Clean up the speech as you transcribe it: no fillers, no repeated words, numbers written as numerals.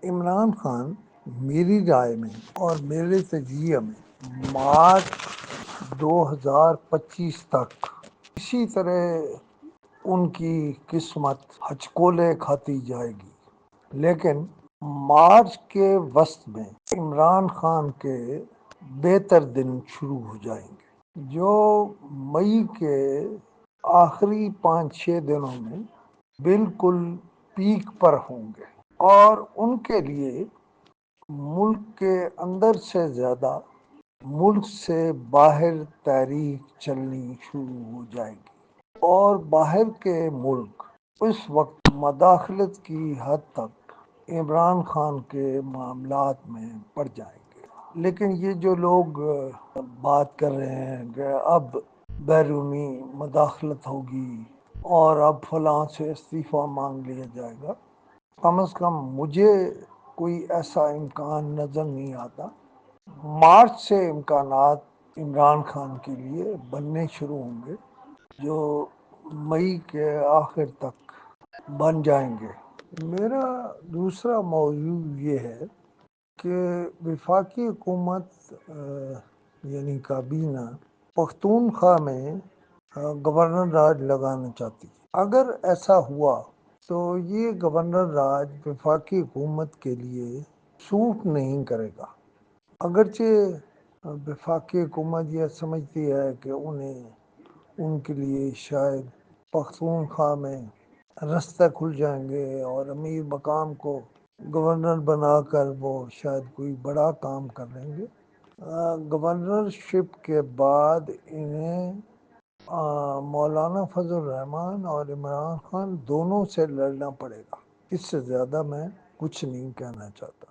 عمران خان میری رائے میں اور میرے تجزیے میں مارچ 2025 تک اسی طرح ان کی قسمت ہچکولے کھاتی جائے گی، لیکن مارچ کے وسط میں عمران خان کے بہتر دن شروع ہو جائیں گے، جو مئی کے آخری 5-6 دنوں میں بالکل پیک پر ہوں گے، اور ان کے لیے ملک کے اندر سے زیادہ ملک سے باہر تحریک چلنی شروع ہو جائے گی، اور باہر کے ملک اس وقت مداخلت کی حد تک عمران خان کے معاملات میں پڑ جائیں گے۔ لیکن یہ جو لوگ بات کر رہے ہیں کہ اب بیرونی مداخلت ہوگی اور اب فلاں سے استعفیٰ مانگ لیا جائے گا، کم از کم مجھے کوئی ایسا امکان نظر نہیں آتا۔ مارچ سے امکانات عمران خان کے لیے بننے شروع ہوں گے، جو مئی کے آخر تک بن جائیں گے۔ میرا دوسرا موضوع یہ ہے کہ وفاقی حکومت یعنی کابینہ پختونخوا میں گورنر راج لگانا چاہتی ہے۔ اگر ایسا ہوا تو یہ گورنر راج وفاقی حکومت کے لیے سوٹ نہیں کرے گا، اگرچہ وفاقی حکومت یہ سمجھتی ہے کہ انہیں ان کے لیے شاید پختونخوا میں رستے کھل جائیں گے اور امیر مقام کو گورنر بنا کر وہ شاید کوئی بڑا کام کر لیں گے۔ گورنرشپ کے بعد انہیں مولانا فضل الرحمان اور عمران خان دونوں سے لڑنا پڑے گا۔ اس سے زیادہ میں کچھ نہیں کہنا چاہتا۔